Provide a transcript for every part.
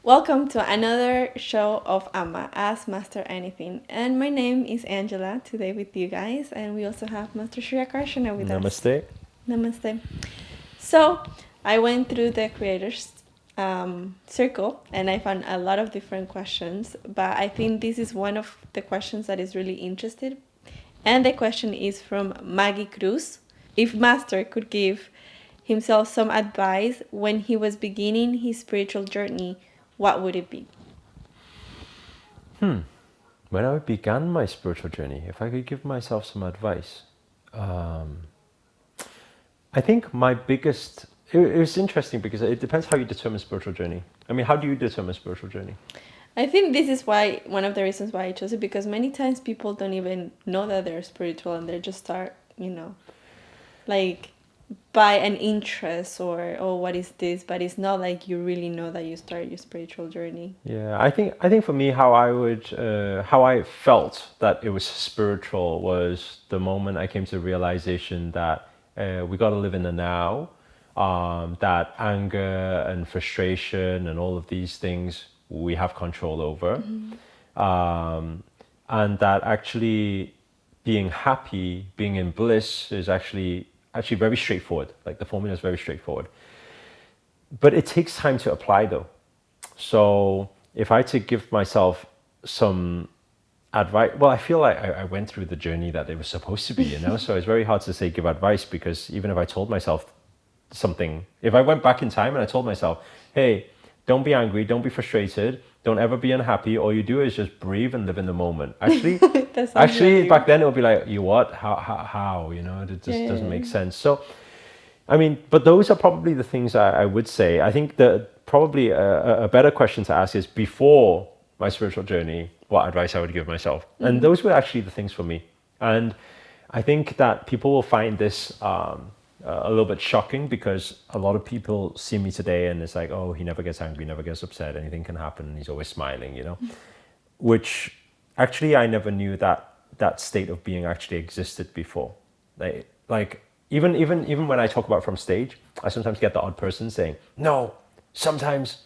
Welcome to another show of Amma Ask Master Anything. And my name is Angela today with you guys. And we also have Master Shri Akarshana with us. Namaste. Namaste. So I went through the creators circle and I found a lot of different questions. But I think this is one of the questions that is really interested. And the question is from Maggie Cruz. If Master could give himself some advice when he was beginning his spiritual journey, what would it be? When I began my spiritual journey, if I could give myself some advice, um, I think my biggest. It was interesting because it depends how you determine spiritual journey. I mean, how do you determine spiritual journey? I think this is why one of the reasons why I chose it, because many times people don't even know that they're spiritual and they just start, like by an interest or oh what is this, but it's not like you really know that you start your spiritual journey. Yeah, I think for me, how I felt that it was spiritual was the moment I came to the realization that we got to live in the now. That anger and frustration and all of these things we have control over, um, and that actually being happy, being in bliss is actually very straightforward. Like the formula is very straightforward, but it takes time to apply though. So if I had to give myself some advice, well, I feel like I went through the journey that it was supposed to be, So it's very hard to say give advice because even if I told myself something, if I went back in time and I told myself, hey, don't be angry, don't be frustrated, don't ever be unhappy, all you do is just breathe and live in the moment. Actually, That sounds actually very back then it would be like, you what? How? It just doesn't make sense. So I mean, but those are probably the things I would say. I think that probably a better question to ask is before my spiritual journey, what advice I would give myself. And those were actually the things for me. And I think that people will find this a little bit shocking because a lot of people see me today and it's like, oh, he never gets angry, never gets upset, anything can happen, and he's always smiling. Which actually I never knew that that state of being actually existed before. Like even when I talk about from stage, I sometimes get the odd person saying, "No, sometimes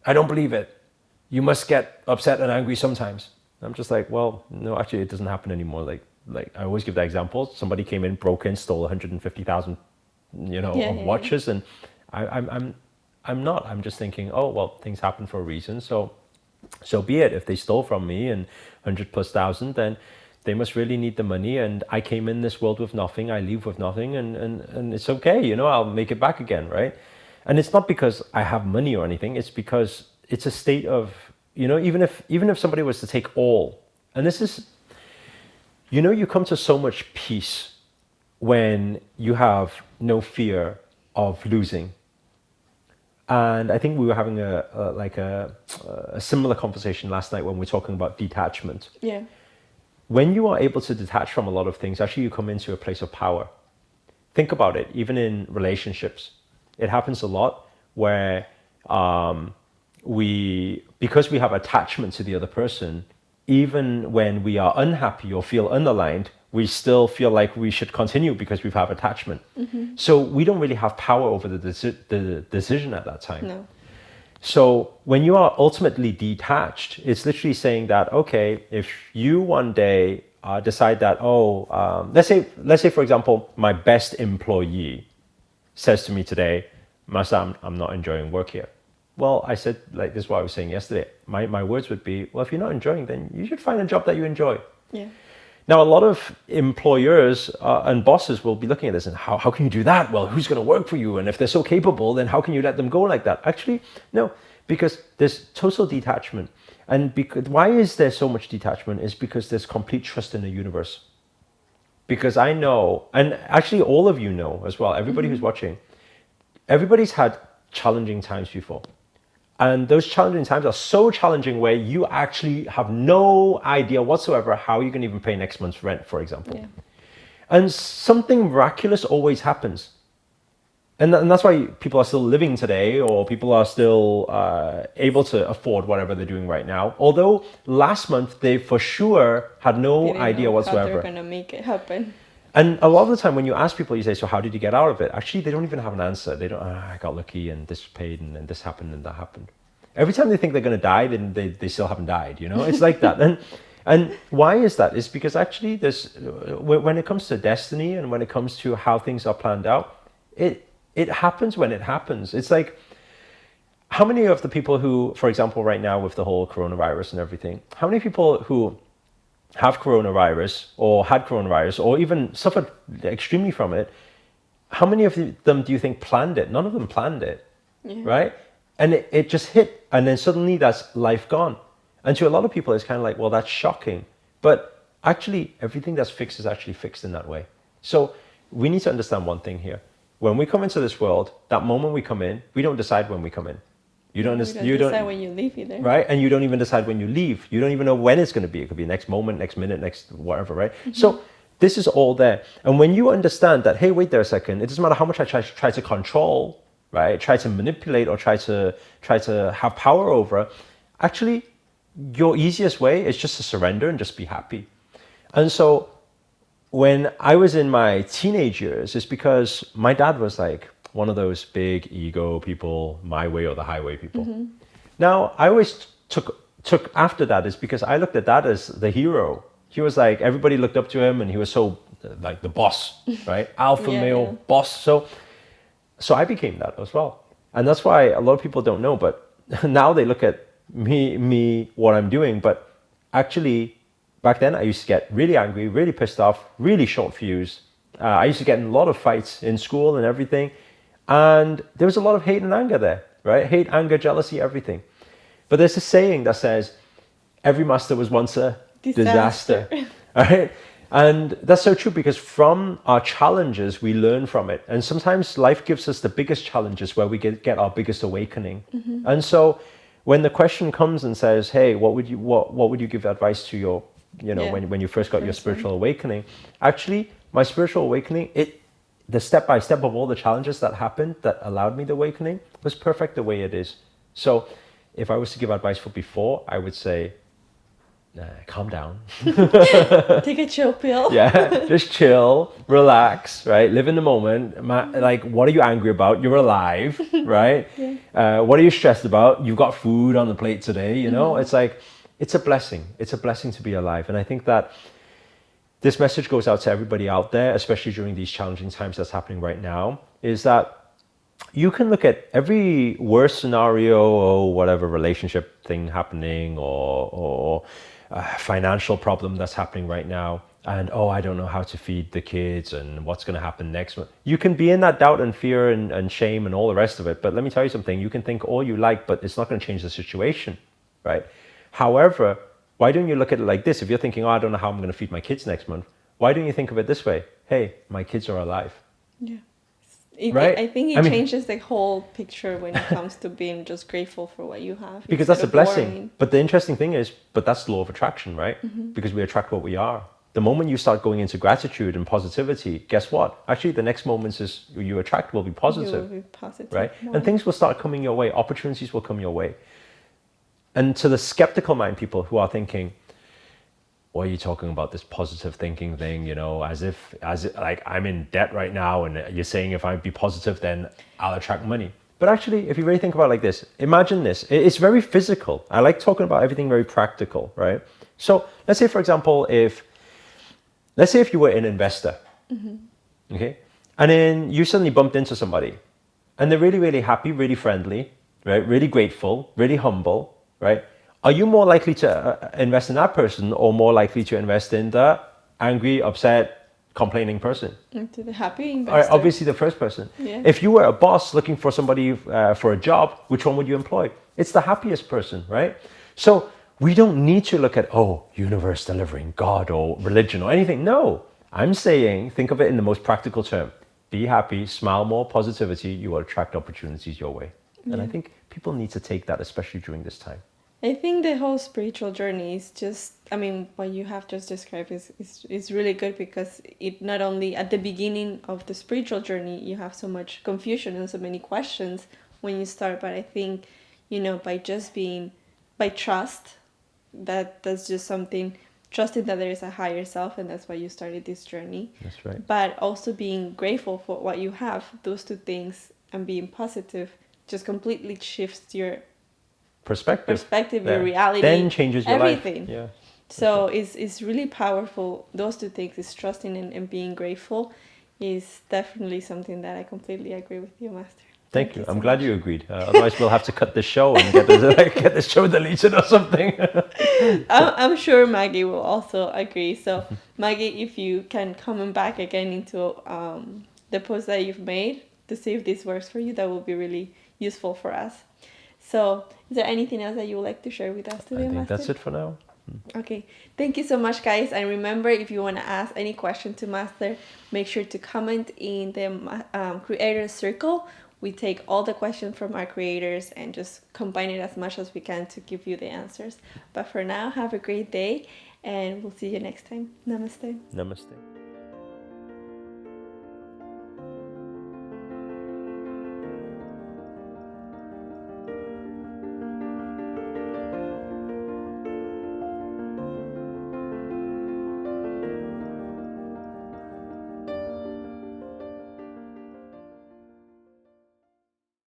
I don't believe it. You must get upset and angry sometimes." I'm just like, well, no, actually, it doesn't happen anymore. Like I always give that example. Somebody came in, broke in, stole 150,000, yeah, of yeah, yeah. watches, and I'm not. I'm just thinking, oh well, things happen for a reason. So be it. If they stole from me and 100 plus thousand, then they must really need the money. And I came in this world with nothing. I leave with nothing, and it's okay. I'll make it back again, right? And it's not because I have money or anything. It's because it's a state of even if somebody was to take all, and this is you come to so much peace when you have no fear of losing. And I think we were having a similar conversation last night when we were talking about detachment. Yeah. When you are able to detach from a lot of things, actually you come into a place of power. Think about it, even in relationships. It happens a lot where because we have attachment to the other person, even when we are unhappy or feel unaligned, we still feel like we should continue because we have attachment. So we don't really have power over the decision at that time. No. So when you are ultimately detached, it's literally saying that, okay, if you one day decide that, let's say for example, my best employee says to me today, Master, I'm not enjoying work here. Well, I said, like this is what I was saying yesterday. My words would be, well, if you're not enjoying, then you should find a job that you enjoy. Yeah. Now, a lot of employers and bosses will be looking at this and how can you do that? Well, who's going to work for you? And if they're so capable, then how can you let them go like that? Actually, no, because there's total detachment. And why is there so much detachment? Is because there's complete trust in the universe. Because I know, and actually all of you know as well, everybody who's watching, everybody's had challenging times before. And those challenging times are so challenging where you actually have no idea whatsoever how you can even pay next month's rent, for example. Yeah. And something miraculous always happens. And that's why people are still living today, or people are still able to afford whatever they're doing right now. Although last month they for sure had They no didn't idea know how they're whatsoever. gonna make it happen. And a lot of the time when you ask people, you say, so how did you get out of it? Actually, they don't even have an answer. They don't, I got lucky and this paid and this happened and that happened. Every time they think they're going to die, then they still haven't died. You know, it's like that. And why is that? It's because actually there's when it comes to destiny and when it comes to how things are planned out, it happens when it happens. It's like, how many of the people who, for example, right now with the whole coronavirus and everything, how many people who have coronavirus or had coronavirus or even suffered extremely from it, how many of them do you think planned it? None of them planned it, right? And it just hit, and then suddenly that's life gone. And to a lot of people, it's kind of like, well, that's shocking. But actually, everything that's fixed is actually fixed in that way. So we need to understand one thing here. When we come into this world, that moment we come in, we don't decide when we come in. You don't decide when you leave either. Right? And you don't even decide when you leave. You don't even know when it's going to be. It could be next moment, next minute, next whatever, right? So this is all there. And when you understand that, hey, wait there a second, it doesn't matter how much I try to control, right? Try to manipulate or try to have power over, actually, your easiest way is just to surrender and just be happy. And so when I was in my teenage years, it's because my dad was like one of those big ego people, my way or the highway people. Now, I always took after that is because I looked at that as the hero. He was like, everybody looked up to him and he was so like the boss, right? Alpha male boss. So I became that as well. And that's why a lot of people don't know, but now they look at me, what I'm doing. But actually, back then I used to get really angry, really pissed off, really short fuse. I used to get in a lot of fights in school and everything. And there was a lot of hate and anger there, right? Hate, anger, jealousy, everything. But there's a saying that says, every master was once a disaster. Right? And that's so true, because from our challenges, we learn from it. And sometimes life gives us the biggest challenges where we get our biggest awakening. And so when the question comes and says, hey, what would you give advice to your, when you first got your spiritual awakening? Actually, my spiritual awakening, the step-by-step of all the challenges that happened that allowed me the awakening was perfect the way it is. So if I was to give advice for before, I would say, calm down. Take a chill pill. Yeah, just chill, relax, right? Live in the moment. Like, what are you angry about? You're alive, right? What are you stressed about? You've got food on the plate today, It's like, it's a blessing. It's a blessing to be alive. And I think that this message goes out to everybody out there, especially during these challenging times that's happening right now, is that you can look at every worst scenario or whatever relationship thing happening or financial problem that's happening right now, and I don't know how to feed the kids and what's going to happen next month. You can be in that doubt and fear and shame and all the rest of it, but let me tell you something. You can think all you like, but it's not going to change the situation, right? However, why don't you look at it like this? If you're thinking, I don't know how I'm going to feed my kids next month, why don't you think of it this way? Hey, my kids are alive. Yeah. Right? I think it changes the whole picture when it comes to being just grateful for what you have. Because that's a blessing. But the interesting thing is, that's the law of attraction, right? Because we attract what we are. The moment you start going into gratitude and positivity, guess what? Actually, the next moments is you attract will be positive. You will be positive. Right? And things will start coming your way. Opportunities will come your way. And to the skeptical mind people who are thinking, what are you talking about, this positive thinking thing, as if like I'm in debt right now and you're saying if I be positive, then I'll attract money. But actually, if you really think about it like this, imagine this. It's very physical. I like talking about everything very practical, right? So let's say, for example, let's say if you were an investor, okay? And then you suddenly bumped into somebody and they're really, really happy, really friendly, right? Really grateful, really humble, right? Are you more likely to invest in that person or more likely to invest in the angry, upset, complaining person? To the happy investor. All right, obviously the first person. Yeah. If you were a boss looking for somebody for a job, which one would you employ? It's the happiest person, right? So we don't need to look at, universe delivering, God or religion or anything. No, I'm saying, think of it in the most practical term. Be happy, smile more, positivity, you will attract opportunities your way. Yeah. And I think people need to take that, especially during this time. I think the whole spiritual journey is just, what you have just described is really good, because it not only at the beginning of the spiritual journey, you have so much confusion and so many questions when you start. But I think, by trust, that's just something, trusting that there is a higher self, and that's why you started this journey. That's right. But also being grateful for what you have, those two things, and being positive just completely shifts your perspective, your reality, then changes your everything. life. Yeah. So it's really powerful. Those two things is trusting and being grateful is definitely something that I completely agree with you, Master. Thank you. So I'm glad much. you agreed. Otherwise, we'll have to cut this show and get this show deleted or something. I'm sure Maggie will also agree. So Maggie, if you can comment back again into the post that you've made to see if this works for you, that will be really useful for us. So is there anything else that you would like to share with us today, I think Master? that's it for now. Okay, thank you so much, guys. And remember, if you want to ask any question to Master, make sure to comment in the creator circle. We take all the questions from our creators and just combine it as much as we can to give you the answers. But for now, have a great day, and we'll see you next time. Namaste. Namaste.